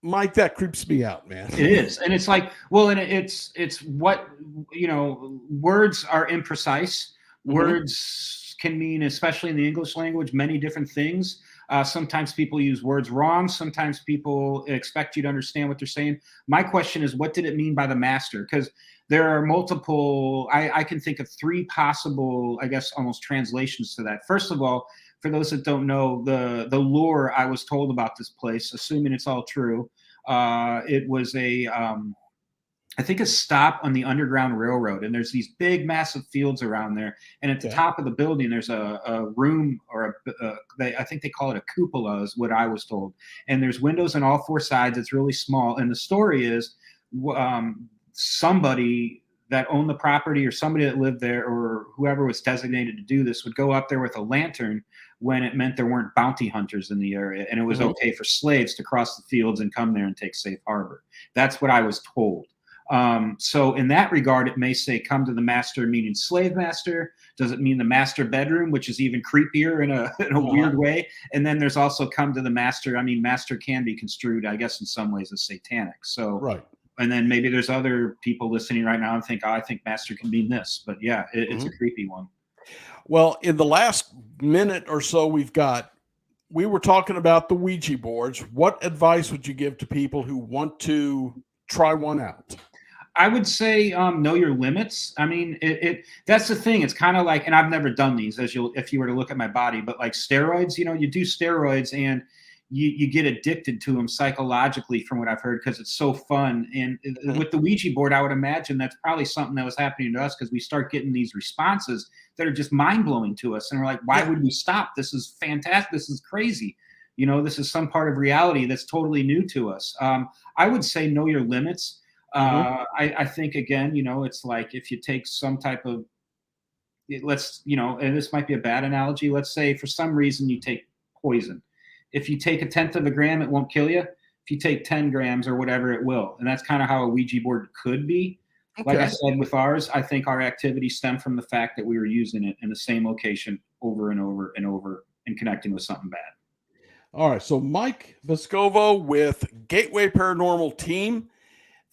S1: Mike, that creeps me out, man.
S2: It is. And it's like, well, and it's what, you know, words are imprecise. Words can mean, especially in the English language, many different things. Sometimes people use words wrong. Sometimes people expect you to understand what they're saying. My question is, what did it mean by the master? Because there are multiple, I can think of three possible, I guess, almost translations to that. First of all, for those that don't know, the lore I was told about this place, assuming it's all true, it was I think a stop on the Underground Railroad, and there's these big, massive fields around there. And at the top of the building, there's a room, or I think they call it a cupola, is what I was told. And there's windows on all four sides. It's really small. And the story is somebody that owned the property, or somebody that lived there, or whoever was designated to do this, would go up there with a lantern when it meant there weren't bounty hunters in the area, and it was okay for slaves to cross the fields and come there and take safe harbor. That's what I was told. So in that regard, it may say come to the master, meaning slave master. Does it mean the master bedroom, which is even creepier in a weird way? And then there's also come to the master. I mean, master can be construed, I guess, in some ways as satanic. So, and then maybe there's other people listening right now and think, oh, I think master can mean this, but yeah, it's a creepy one.
S1: Well, in the last minute or so we were talking about the Ouija boards. What advice would you give to people who want to try one out?
S2: I would say know your limits. I mean, that's the thing. It's kind of like, and I've never done these, if you were to look at my body, but like steroids, you know, you do steroids and you get addicted to them psychologically, from what I've heard, because it's so fun. And with the Ouija board, I would imagine that's probably something that was happening to us, because we start getting these responses that are just mind-blowing to us. And we're like, why would we stop? This is fantastic. This is crazy. You know, this is some part of reality that's totally new to us. I would say know your limits. I think, again, you know, it's like if you take some type of, let's, you know, and this might be a bad analogy. Let's say for some reason you take poison. If you take 1/10 of a gram, it won't kill you. If you take 10 grams or whatever, it will. And that's kind of how a Ouija board could be. Like I
S1: Okay.
S2: said, with ours, I think our activity stemmed from the fact that we were using it in the same location over and over and over and connecting with something bad.
S1: All right. So Mike Vescovo with Gateway Paranormal Team.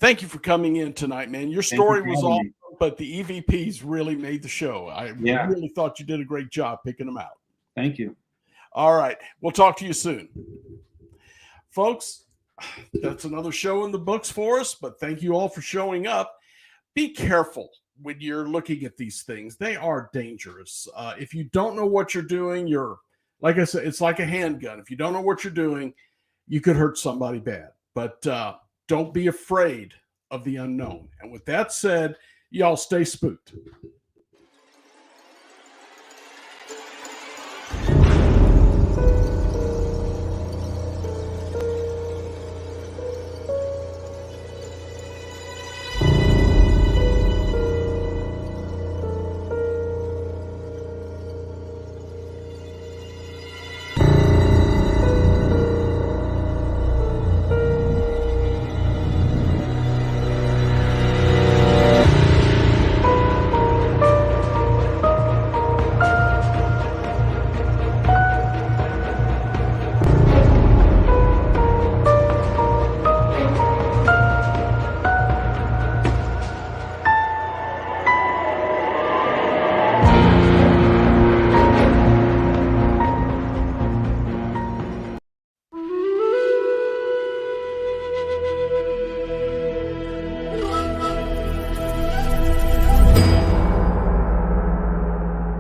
S1: Thank you for coming in tonight, man. Your
S2: Thank you
S1: story
S2: for
S1: was
S2: having
S1: awesome,
S2: me.
S1: but the EVPs really made the show. I
S2: Yeah.
S1: really thought you did a great job picking them out.
S2: Thank you.
S1: All right. We'll talk to you soon. Folks, that's another show in the books for us, but thank you all for showing up. Be careful when you're looking at these things. They are dangerous. If you don't know what you're doing, like I said, it's like a handgun. If you don't know what you're doing, you could hurt somebody bad. But don't be afraid of the unknown. And with that said, y'all stay spooked.